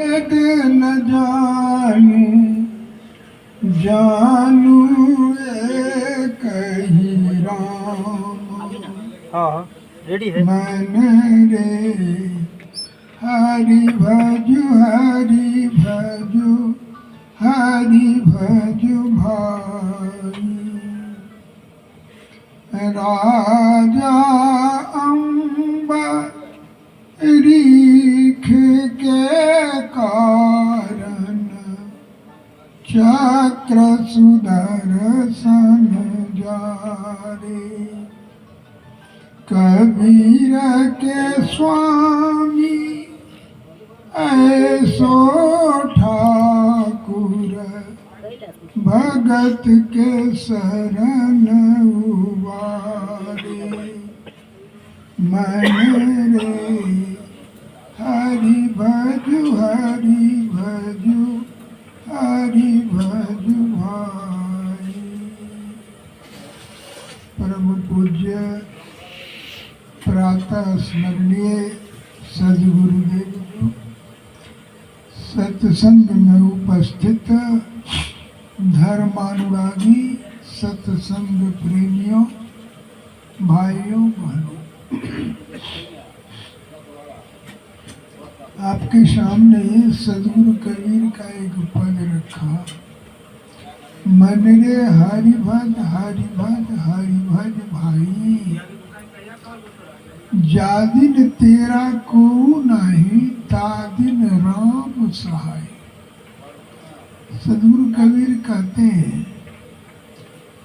भेद न जानू जानू एक ही राम। हाँ रेडी है। मन रे हरि भजु हरि भजु हरि भजु भाई। राजा अम्बरीख के कारण चक्र सुदर्शन जारे। कबीर के स्वामी ऐसो ठाकुर भगत के शरण उबारे। मन रे हरि भजु हरि भजु हरि भजु भाई। परम पूज्य प्रातः स्मरणीय सदगुरुदेव जी, सत्संग में उपस्थित धर्मानुरागी सत्संग प्रेमियों, भाइयों बहनों, आपके सामने सदगुरु कबीर का एक पद रखा। मन रे हरि भज हरि भज भाई। जादिन तेरा को नहीं तादिन राम सहाय। सदगुरु कबीर कहते हैं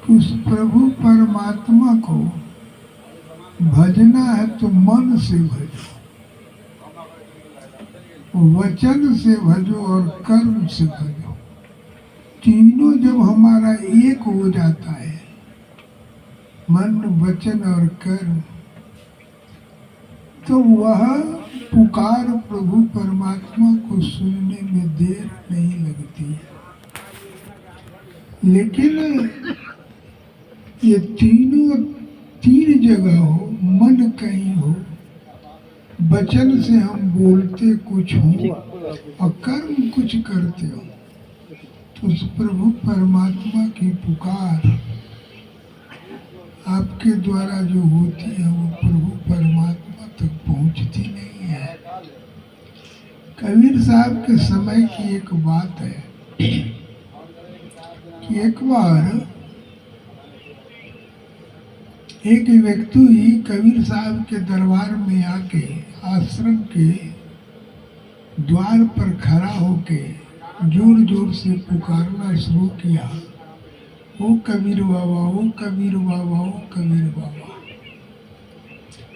कि उस प्रभु परमात्मा को भजना है तो मन से भजो, वचन से भजो और कर्म से भजो। तीनों जब हमारा एक हो जाता है, मन वचन और कर्म, तो वह पुकार प्रभु परमात्मा को सुनने में देर नहीं लगती है। लेकिन ये तीनों तीन जगह हो, मन कहीं हो, वचन से हम बोलते कुछ हो और कर्म कुछ करते हो, तो उस प्रभु परमात्मा की पुकार आपके द्वारा जो होती है वो प्रभु परमात्मा तक पहुंचती नहीं है। कबीर साहब के समय की एक बात है कि एक बार एक व्यक्ति कबीर साहब के दरबार में आके आश्रम के द्वार पर खड़ा होके जोर जोर से पुकारना शुरू किया, ओ कबीर बाबा, ओ कबीर बाबा, ओ कबीर बाबा।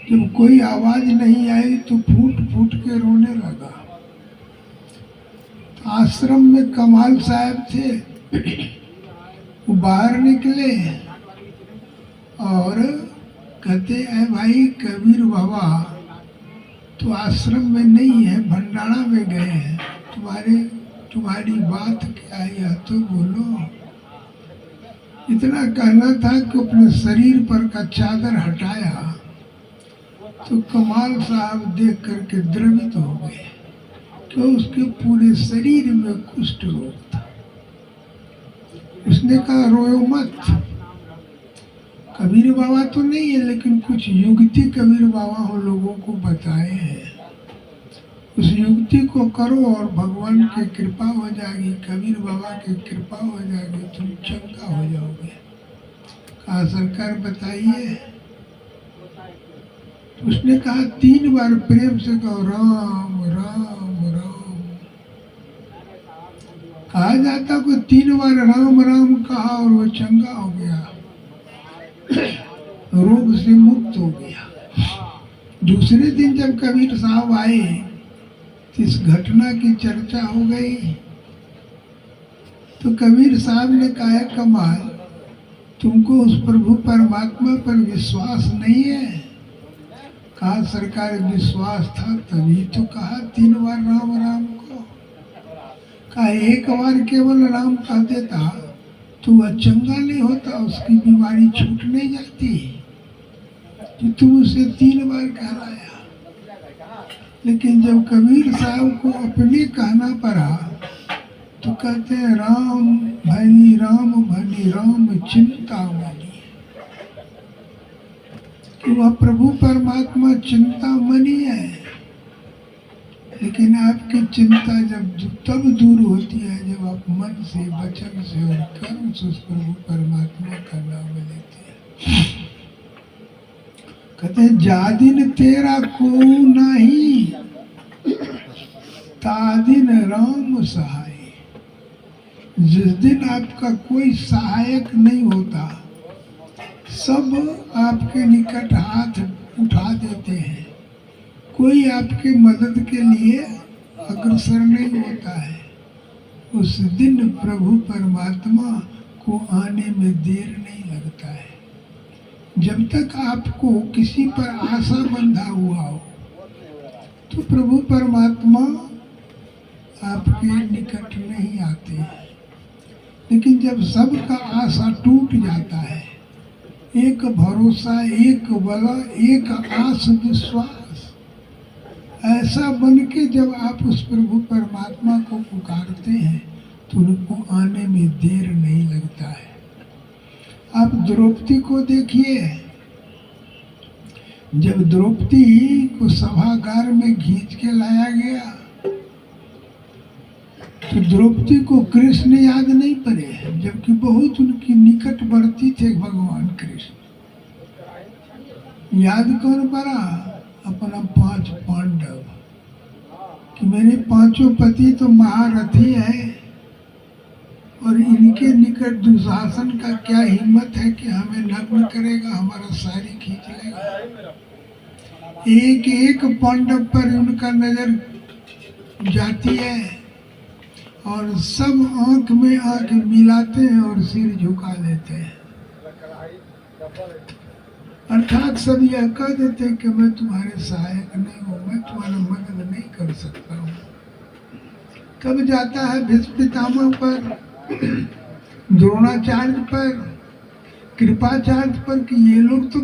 जब कोई आवाज नहीं आई तो फूट फूट के रोने लगा। तो आश्रम में कमाल साहब थे, वो बाहर निकले और कहते हैं भाई कबीर बाबा तो आश्रम में नहीं है, भंडारा में गए हैं, तुम्हारी बात क्या है या तो बोलो। इतना कहना था कि अपने शरीर पर का चादर हटाया तो कमाल साहब देख करके द्रवित हो गए कि उसके पूरे शरीर में कुष्ठ रोग था। उसने कहा रोयो मत, कबीर बाबा तो नहीं है लेकिन कुछ युक्ति कबीर बाबा हम लोगों को बताए हैं, उस युक्ति को करो और भगवान की कृपा हो जाएगी, कबीर बाबा की कृपा हो जाएगी, तुम चंगा हो जाओगे। कहा सरकार बताइए। उसने कहा 3 बार प्रेम से कहो राम राम राम। कहा जाता को 3 बार राम राम कहा और वो चंगा हो गया, रोग से मुक्त हो गया। दूसरे दिन जब कबीर साहब आए तो इस घटना की चर्चा हो गई। तो कबीर साहब ने कहा कमाल, तुमको उस प्रभु परमात्मा पर विश्वास नहीं है? कहा सरकार विश्वास था तभी तो कहा 3 बार राम राम को। कहा 1 बार केवल राम कह देता तो वह चंगा नहीं होता, उसकी बीमारी छूट नहीं जाती, तो तुम उसे 3 बार कहलाया। लेकिन जब कबीर साहब को अपने कहना पड़ा तो कहते हैं राम भनी राम चिंता मनी, कि वह प्रभु परमात्मा चिंतामणि है। लेकिन आपकी चिंता तब दूर होती है जब आप मन से, वचन से और कर्म से उस प्रभु परमात्मा का नाम लेते हैं। कहते हैं जादिन तेरा को नहीं, तादिन राम सहाय। जिस दिन आपका कोई सहायक नहीं होता, सब आपके निकट हाथ उठा देते हैं, कोई आपके मदद के लिए अग्रसर नहीं होता है, उस दिन प्रभु परमात्मा को आने में देर नहीं लगता है। जब तक आपको किसी पर आशा बंधा हुआ हो तो प्रभु परमात्मा आपके निकट नहीं आते हैं। लेकिन जब सबका आशा टूट जाता है, एक भरोसा, एक बला, एक आस विश्वास, ऐसा बन के जब आप उस प्रभु परमात्मा को पुकारते हैं तो उनको आने में देर नहीं लगता है। आप द्रौपदी को देखिए, जब द्रौपदी को सभागार में खींच के लाया गया तो द्रौपदी को कृष्ण याद नहीं पड़े, जबकि बहुत उनकी निकटवर्ती थे भगवान कृष्ण। याद कौन पड़ा? अपना 5 पांडव, कि मेरे 5 पति तो महारथी है और इनके निकट दुशासन का क्या हिम्मत है कि हमें नग्न करेगा, हमारा साड़ी खींच लेगा। एक एक पांडव पर उनका नजर जाती है और सब आंख में आंख मिलाते हैं और सिर झुका देते हैं। अर्थात सब यह कह देते हैं कि मैं तुम्हारे सहायक नहीं हूँ, मैं तुम्हारा मदद नहीं कर सकता हूँ। कब जाता है भीष्म पितामह पर, द्रोणाचार्य पर, कृपाचार्य पर कि ये लोग तो